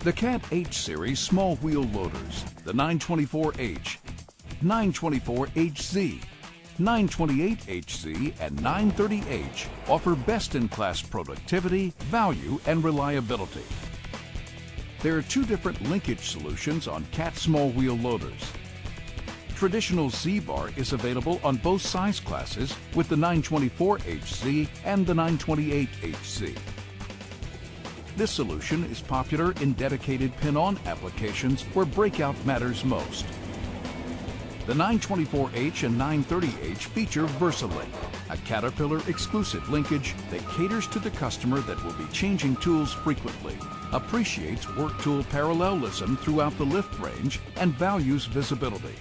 The Cat H Series small wheel loaders, the 924H, 924HZ, 928HZ, and 930H offer best-in-class productivity, value, and reliability. There are two different linkage solutions on Cat small wheel loaders. Traditional Z-bar is available on both size classes with the 924HZ and the 928HZ. This solution is popular in dedicated pin-on applications where breakout matters most. The 924H and 930H feature VersaLink, a Caterpillar exclusive linkage that caters to the customer that will be changing tools frequently, appreciates work tool parallelism throughout the lift range, and values visibility.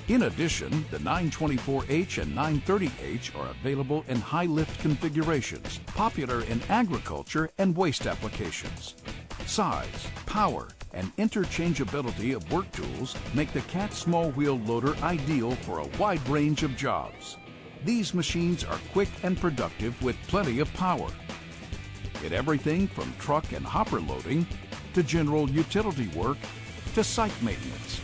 In addition, the 924H and 930H are available in high lift configurations, popular in agriculture and waste applications. Size, power, and interchangeability of work tools make the Cat small wheel loader ideal for a wide range of jobs. These machines are quick and productive with plenty of power. In everything from truck and hopper loading to general utility work to site maintenance.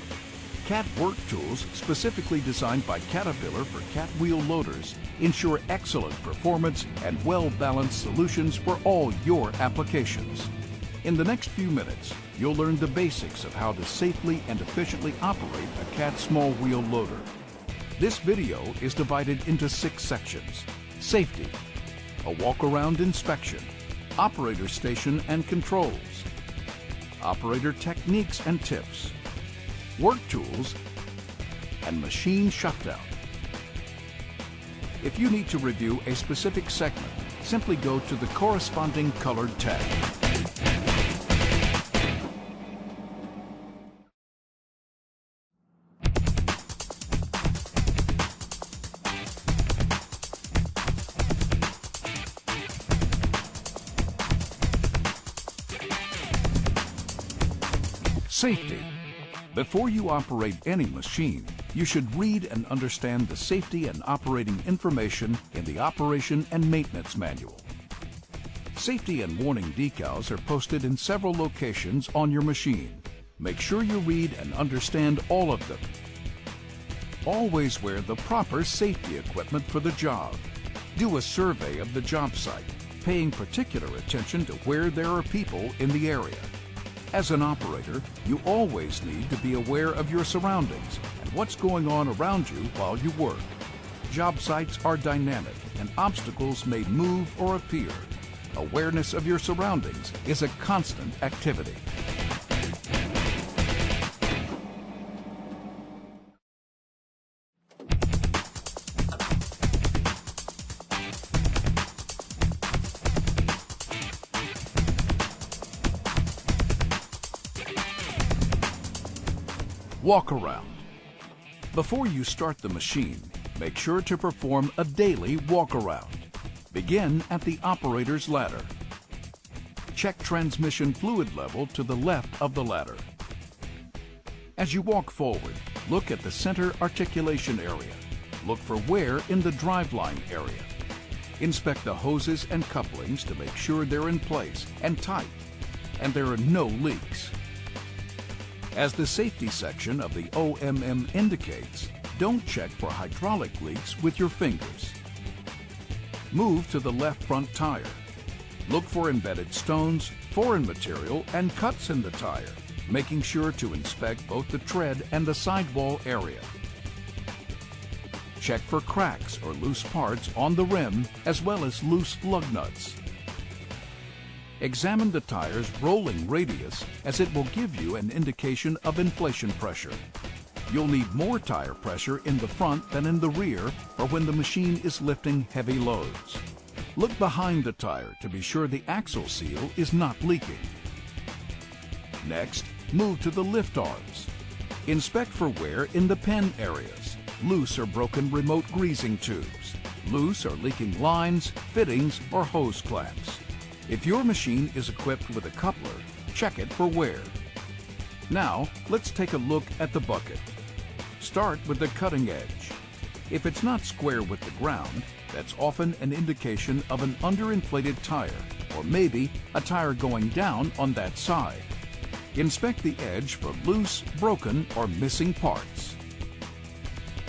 Cat work tools specifically designed by Caterpillar for Cat wheel loaders ensure excellent performance and well-balanced solutions for all your applications. In the next few minutes, you'll learn the basics of how to safely and efficiently operate a Cat small wheel loader. This video is divided into 6 sections: safety, a walk-around inspection, operator station and controls, operator techniques and tips, work tools, and machine shutdown. If you need to review a specific segment, simply go to the corresponding colored tag. Safety. Before you operate any machine, you should read and understand the safety and operating information in the Operation and Maintenance Manual. Safety and warning decals are posted in several locations on your machine. Make sure you read and understand all of them. Always wear the proper safety equipment for the job. Do a survey of the job site, paying particular attention to where there are people in the area. As an operator, you always need to be aware of your surroundings and what's going on around you while you work. Job sites are dynamic and obstacles may move or appear. Awareness of your surroundings is a constant activity. Walk around. Before you start the machine, make sure to perform a daily walk around. Begin at the operator's ladder. Check transmission fluid level to the left of the ladder. As you walk forward, look at the center articulation area. Look for wear in the driveline area. Inspect the hoses and couplings to make sure they're in place and tight, and there are no leaks. As the safety section of the OMM indicates, don't check for hydraulic leaks with your fingers. Move to the left front tire. Look for embedded stones, foreign material, and cuts in the tire, making sure to inspect both the tread and the sidewall area. Check for cracks or loose parts on the rim, as well as loose lug nuts. Examine the tire's rolling radius, as it will give you an indication of inflation pressure. You'll need more tire pressure in the front than in the rear for when the machine is lifting heavy loads. Look behind the tire to be sure the axle seal is not leaking. Next, move to the lift arms. Inspect for wear in the pen areas, loose or broken remote greasing tubes, loose or leaking lines, fittings, or hose clamps. If your machine is equipped with a coupler, check it for wear. Now, let's take a look at the bucket. Start with the cutting edge. If it's not square with the ground, that's often an indication of an underinflated tire or maybe a tire going down on that side. Inspect the edge for loose, broken, or missing parts.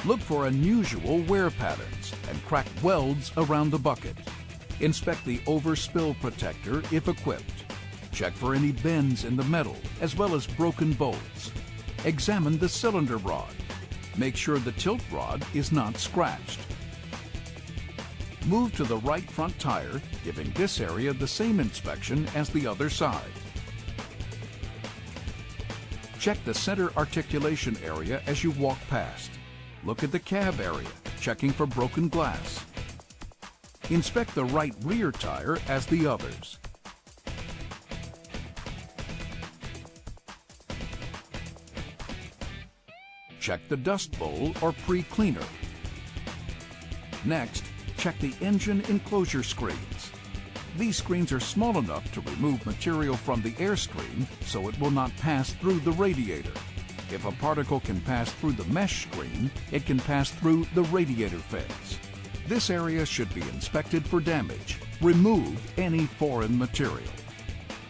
Look for unusual wear patterns and cracked welds around the bucket. Inspect the overspill protector if equipped. Check for any bends in the metal as well as broken bolts. Examine the cylinder rod. Make sure the tilt rod is not scratched. Move to the right front tire, giving this area the same inspection as the other side. Check the center articulation area as you walk past. Look at the cab area, checking for broken glass. Inspect the right rear tire as the others. Check the dust bowl or pre-cleaner. Next, check the engine enclosure screens. These screens are small enough to remove material from the air stream so it will not pass through the radiator. If a particle can pass through the mesh screen, it can pass through the radiator fins. This area should be inspected for damage. Remove any foreign material.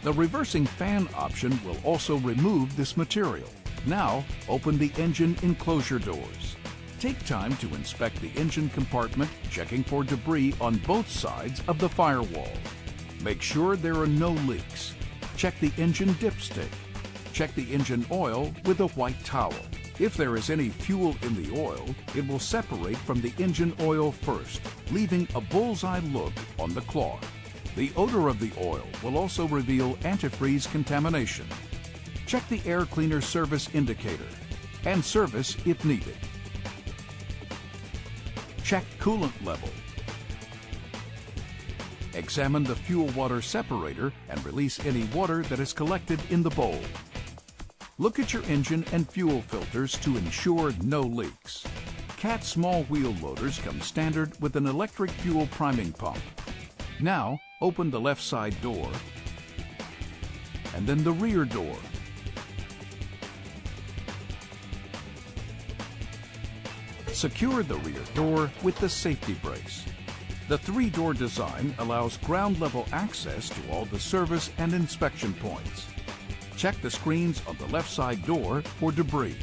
The reversing fan option will also remove this material. Now, open the engine enclosure doors. Take time to inspect the engine compartment, checking for debris on both sides of the firewall. Make sure there are no leaks. Check the engine dipstick. Check the engine oil with a white towel. If there is any fuel in the oil, it will separate from the engine oil first, leaving a bullseye look on the cloth. The odor of the oil will also reveal antifreeze contamination. Check the air cleaner service indicator and service if needed. Check coolant level. Examine the fuel-water separator and release any water that is collected in the bowl. Look at your engine and fuel filters to ensure no leaks. Cat small wheel loaders come standard with an electric fuel priming pump. Now, open the left side door and then the rear door. Secure the rear door with the safety brace. The 3-door design allows ground-level access to all the service and inspection points. Check the screens on the left side door for debris.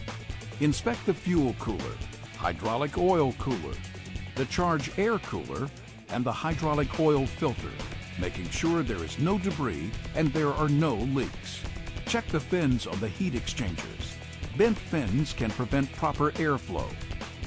Inspect the fuel cooler, hydraulic oil cooler, the charge air cooler, and the hydraulic oil filter, making sure there is no debris and there are no leaks. Check the fins on the heat exchangers. Bent fins can prevent proper airflow.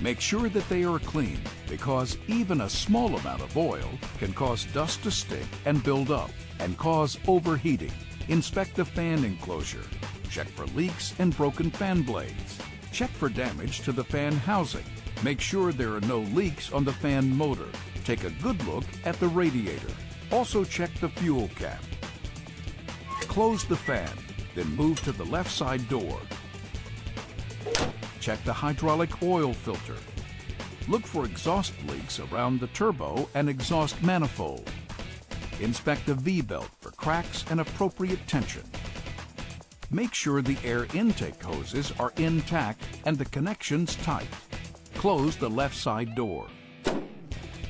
Make sure that they are clean, because even a small amount of oil can cause dust to stick and build up and cause overheating. Inspect the fan enclosure. Check for leaks and broken fan blades. Check for damage to the fan housing. Make sure there are no leaks on the fan motor. Take a good look at the radiator. Also check the fuel cap. Close the fan, then move to the left side door. Check the hydraulic oil filter. Look for exhaust leaks around the turbo and exhaust manifold. Inspect the V-belt for cracks and appropriate tension. Make sure the air intake hoses are intact and the connections tight. Close the left side door.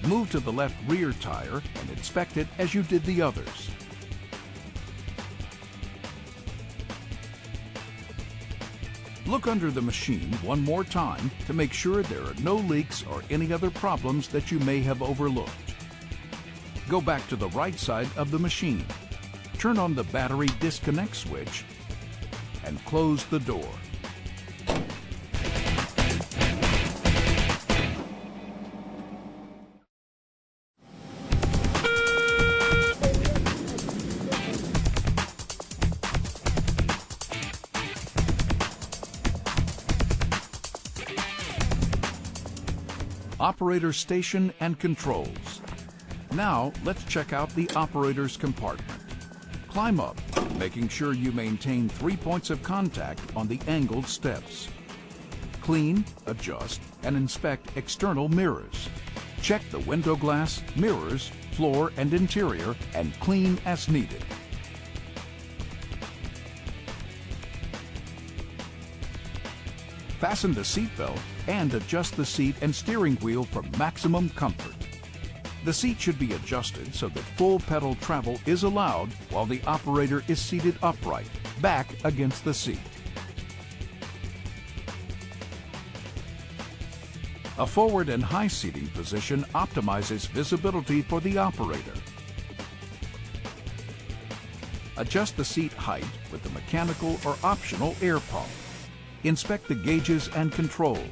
Move to the left rear tire and inspect it as you did the others. Look under the machine one more time to make sure there are no leaks or any other problems that you may have overlooked. Go back to the right side of the machine. Turn on the battery disconnect switch and close the door. Operator station and controls. Now let's check out the operator's compartment. Climb up, making sure you maintain 3 points of contact on the angled steps. Clean, adjust, and inspect external mirrors. Check the window glass, mirrors, floor, and interior, and clean as needed. Fasten the seatbelt and adjust the seat and steering wheel for maximum comfort. The seat should be adjusted so that full pedal travel is allowed while the operator is seated upright, back against the seat. A forward and high seating position optimizes visibility for the operator. Adjust the seat height with the mechanical or optional air pump. Inspect the gauges and controls.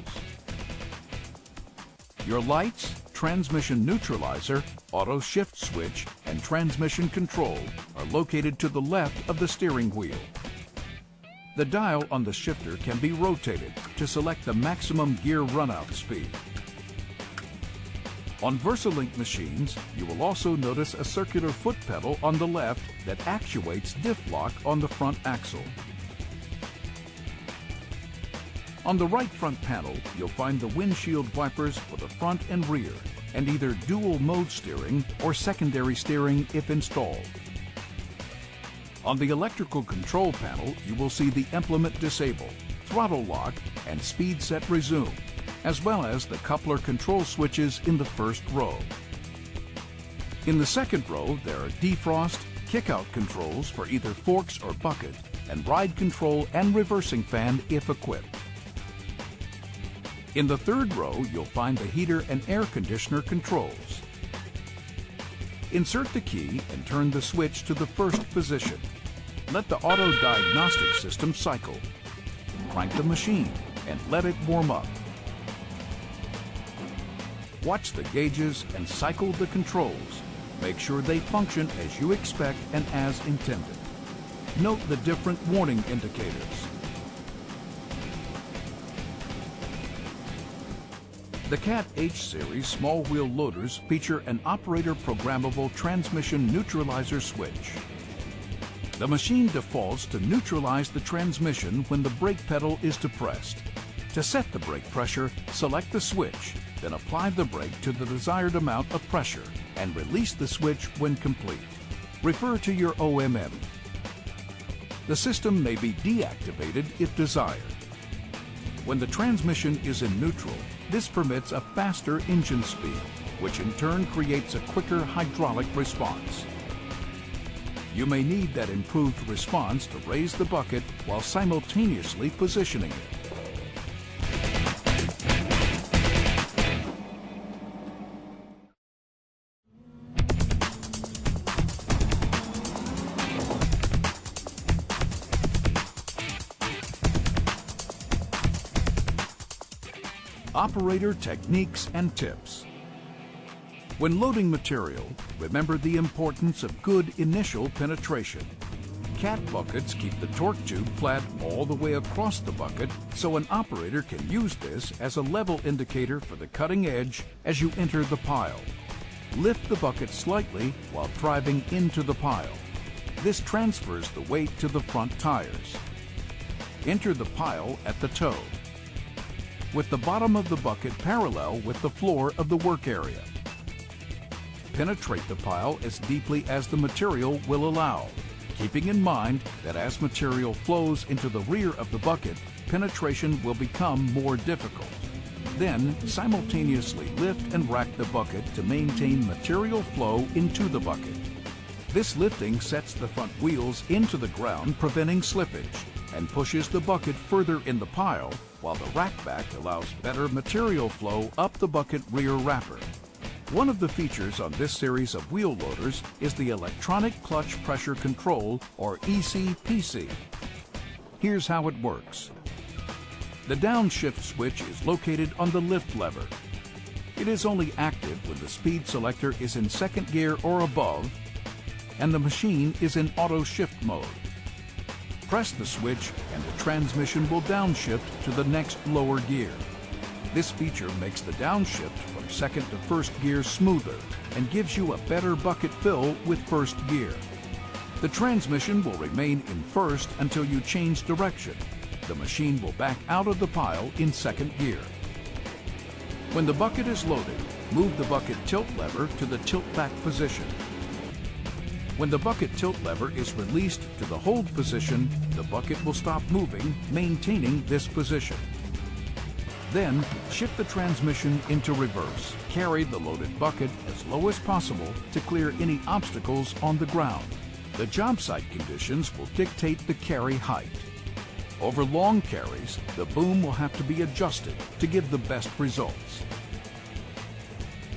Your lights, transmission neutralizer, auto shift switch, and transmission control are located to the left of the steering wheel. The dial on the shifter can be rotated to select the maximum gear runout speed. On VersaLink machines, you will also notice a circular foot pedal on the left that actuates diff lock on the front axle. On the right front panel, you'll find the windshield wipers for the front and rear, and either dual mode steering or secondary steering if installed. On the electrical control panel, you will see the implement disable, throttle lock, and speed set resume, as well as the coupler control switches in the first row. In the second row, there are defrost, kick-out controls for either forks or bucket, and ride control and reversing fan if equipped. In the third row, you'll find the heater and air conditioner controls. Insert the key and turn the switch to the first position. Let the auto diagnostic system cycle. Crank the machine and let it warm up. Watch the gauges and cycle the controls. Make sure they function as you expect and as intended. Note the different warning indicators. The Cat H-Series small wheel loaders feature an operator programmable transmission neutralizer switch. The machine defaults to neutralize the transmission when the brake pedal is depressed. To set the brake pressure, select the switch, then apply the brake to the desired amount of pressure and release the switch when complete. Refer to your OMM. The system may be deactivated if desired. When the transmission is in neutral, this permits a faster engine speed, which in turn creates a quicker hydraulic response. You may need that improved response to raise the bucket while simultaneously positioning it. Operator techniques and tips. When loading material, remember the importance of good initial penetration. Cat buckets keep the torque tube flat all the way across the bucket, so an operator can use this as a level indicator for the cutting edge as you enter the pile. Lift the bucket slightly while driving into the pile. This transfers the weight to the front tires. Enter the pile at the toe, with the bottom of the bucket parallel with the floor of the work area. Penetrate the pile as deeply as the material will allow, keeping in mind that as material flows into the rear of the bucket, penetration will become more difficult. Then, simultaneously lift and rack the bucket to maintain material flow into the bucket. This lifting sets the front wheels into the ground, preventing slippage, and pushes the bucket further in the pile, while the rack back allows better material flow up the bucket rear wrapper. One of the features on this series of wheel loaders is the Electronic Clutch Pressure Control, or ECPC. Here's how it works. The downshift switch is located on the lift lever. It is only active when the speed selector is in second gear or above, and the machine is in auto shift mode. Press the switch and the transmission will downshift to the next lower gear. This feature makes the downshift from second to first gear smoother and gives you a better bucket fill with first gear. The transmission will remain in first until you change direction. The machine will back out of the pile in second gear. When the bucket is loaded, move the bucket tilt lever to the tilt back position. When the bucket tilt lever is released to the hold position, the bucket will stop moving, maintaining this position. Then, shift the transmission into reverse. Carry the loaded bucket as low as possible to clear any obstacles on the ground. The job site conditions will dictate the carry height. Over long carries, the boom will have to be adjusted to give the best results.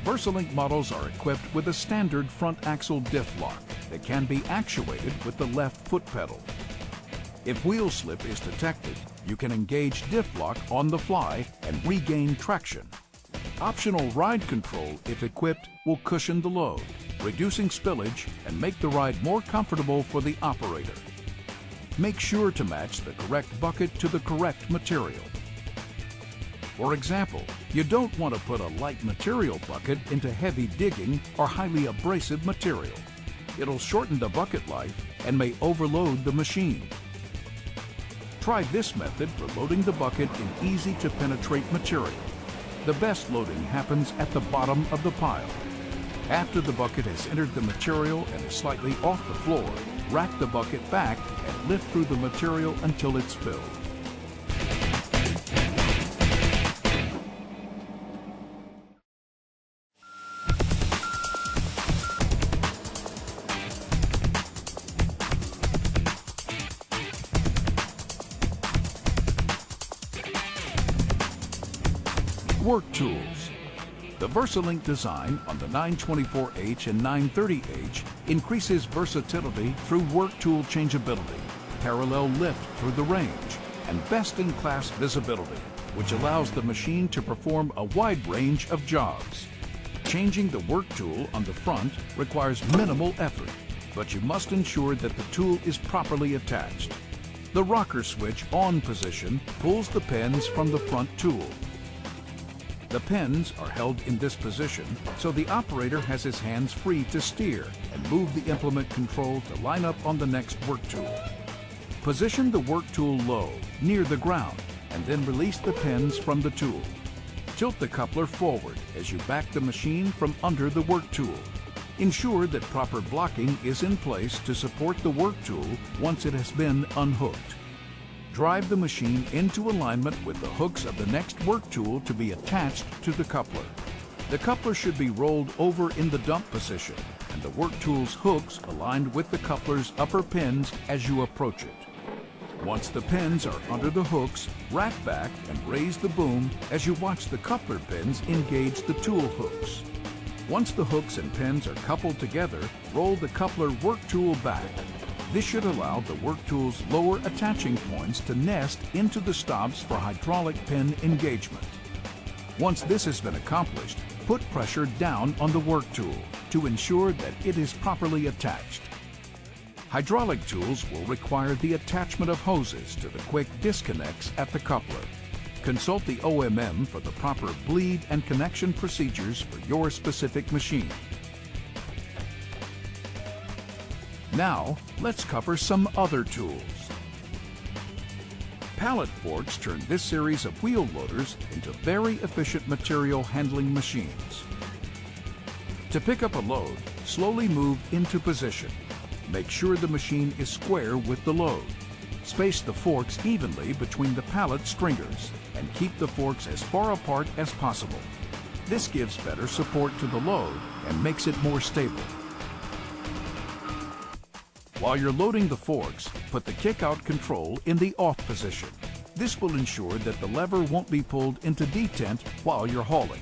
VersaLink models are equipped with a standard front axle diff lock that can be actuated with the left foot pedal. If wheel slip is detected, you can engage diff lock on the fly and regain traction. Optional ride control, if equipped, will cushion the load, reducing spillage and make the ride more comfortable for the operator. Make sure to match the correct bucket to the correct material. For example, you don't want to put a light material bucket into heavy digging or highly abrasive material. It'll shorten the bucket life and may overload the machine. Try this method for loading the bucket in easy-to-penetrate material. The best loading happens at the bottom of the pile. After the bucket has entered the material and is slightly off the floor, rack the bucket back and lift through the material until it's filled. Work tools. The VersaLink design on the 924H and 930H increases versatility through work tool changeability, parallel lift through the range, and best-in-class visibility, which allows the machine to perform a wide range of jobs. Changing the work tool on the front requires minimal effort, but you must ensure that the tool is properly attached. The rocker switch on position pulls the pens from the front tool. The pens are held in this position, so the operator has his hands free to steer and move the implement control to line up on the next work tool. Position the work tool low, near the ground, and then release the pens from the tool. Tilt the coupler forward as you back the machine from under the work tool. Ensure that proper blocking is in place to support the work tool once it has been unhooked. Drive the machine into alignment with the hooks of the next work tool to be attached to the coupler. The coupler should be rolled over in the dump position and the work tool's hooks aligned with the coupler's upper pins as you approach it. Once the pins are under the hooks, rack back and raise the boom as you watch the coupler pins engage the tool hooks. Once the hooks and pins are coupled together, roll the coupler work tool back. This should allow the work tool's lower attaching points to nest into the stops for hydraulic pin engagement. Once this has been accomplished, put pressure down on the work tool to ensure that it is properly attached. Hydraulic tools will require the attachment of hoses to the quick disconnects at the coupler. Consult the OMM for the proper bleed and connection procedures for your specific machine. Now, let's cover some other tools. Pallet forks turn this series of wheel loaders into very efficient material handling machines. To pick up a load, slowly move into position. Make sure the machine is square with the load. Space the forks evenly between the pallet stringers and keep the forks as far apart as possible. This gives better support to the load and makes it more stable. While you're loading the forks, put the kick-out control in the off position. This will ensure that the lever won't be pulled into detent while you're hauling.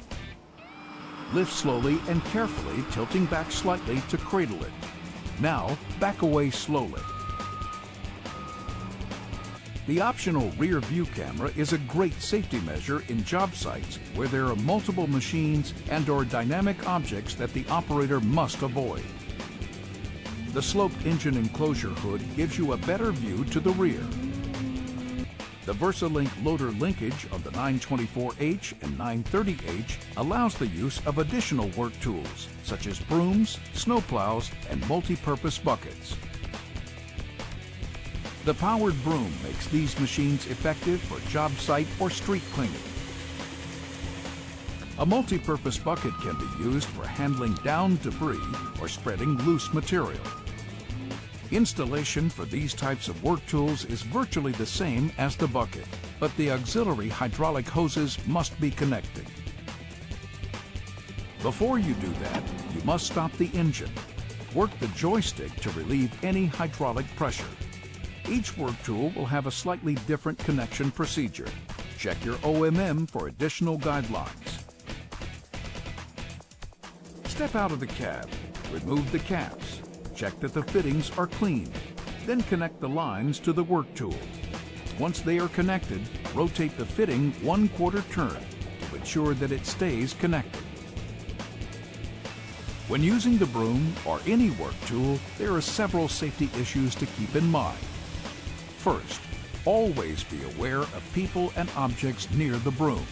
Lift slowly and carefully, tilting back slightly to cradle it. Now, back away slowly. The optional rear view camera is a great safety measure in job sites where there are multiple machines and/or dynamic objects that the operator must avoid. The sloped engine enclosure hood gives you a better view to the rear. The VersaLink loader linkage on the 924H and 930H allows the use of additional work tools, such as brooms, snowplows, and multi-purpose buckets. The powered broom makes these machines effective for job site or street cleaning. A multi-purpose bucket can be used for handling down debris or spreading loose material. Installation for these types of work tools is virtually the same as the bucket. but the auxiliary hydraulic hoses must be connected. Before you do that, you must stop the engine. Work the joystick to relieve any hydraulic pressure. Each work tool will have a slightly different connection procedure. Check your OMM for additional guidelines. Step out of the cab, remove the caps, check that the fittings are clean, then connect the lines to the work tool. Once they are connected, rotate the fitting 1/4 turn to ensure that it stays connected. When using the broom or any work tool, there are several safety issues to keep in mind. First, always be aware of people and objects near the broom.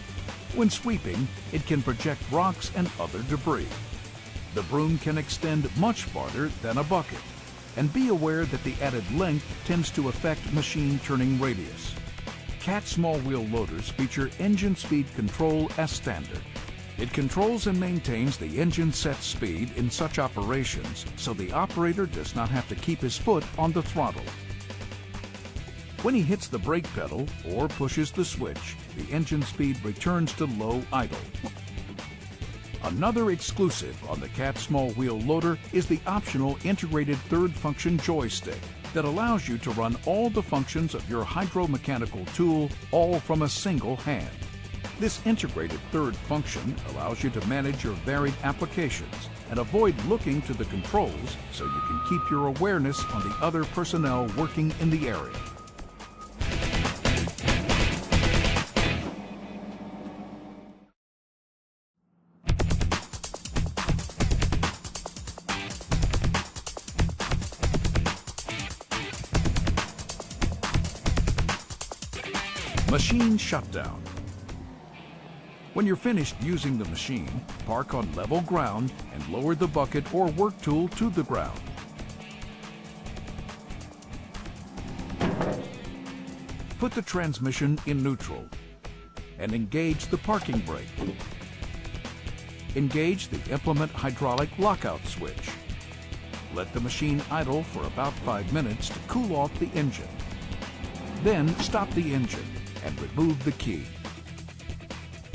When sweeping, it can project rocks and other debris. The broom can extend much farther than a bucket, and be aware that the added length tends to affect machine turning radius. Cat small wheel loaders feature engine speed control as standard. It controls and maintains the engine set speed in such operations so the operator does not have to keep his foot on the throttle. When he hits the brake pedal or pushes the switch, the engine speed returns to low idle. Another exclusive on the Cat small wheel loader is the optional integrated third function joystick that allows you to run all the functions of your hydromechanical tool all from a single hand. This integrated third function allows you to manage your varied applications and avoid looking to the controls so you can keep your awareness on the other personnel working in the area. Machine shutdown. When you're finished using the machine, park on level ground and lower the bucket or work tool to the ground. Put the transmission in neutral and engage the parking brake. Engage the implement hydraulic lockout switch. Let the machine idle for about 5 minutes to cool off the engine. Then stop the engine and remove the key.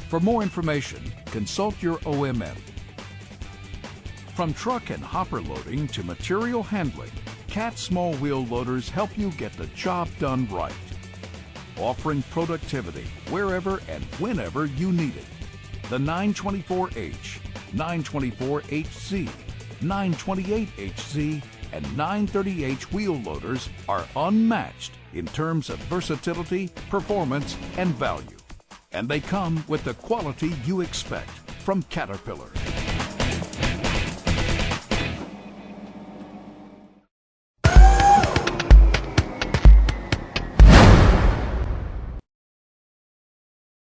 For more information, consult your OMM. From truck and hopper loading to material handling, Cat small wheel loaders help you get the job done right, offering productivity wherever and whenever you need it. The 924H, 924HZ, 928HZ, and 930H wheel loaders are unmatched in terms of versatility, performance, and value. And they come with the quality you expect from Caterpillar.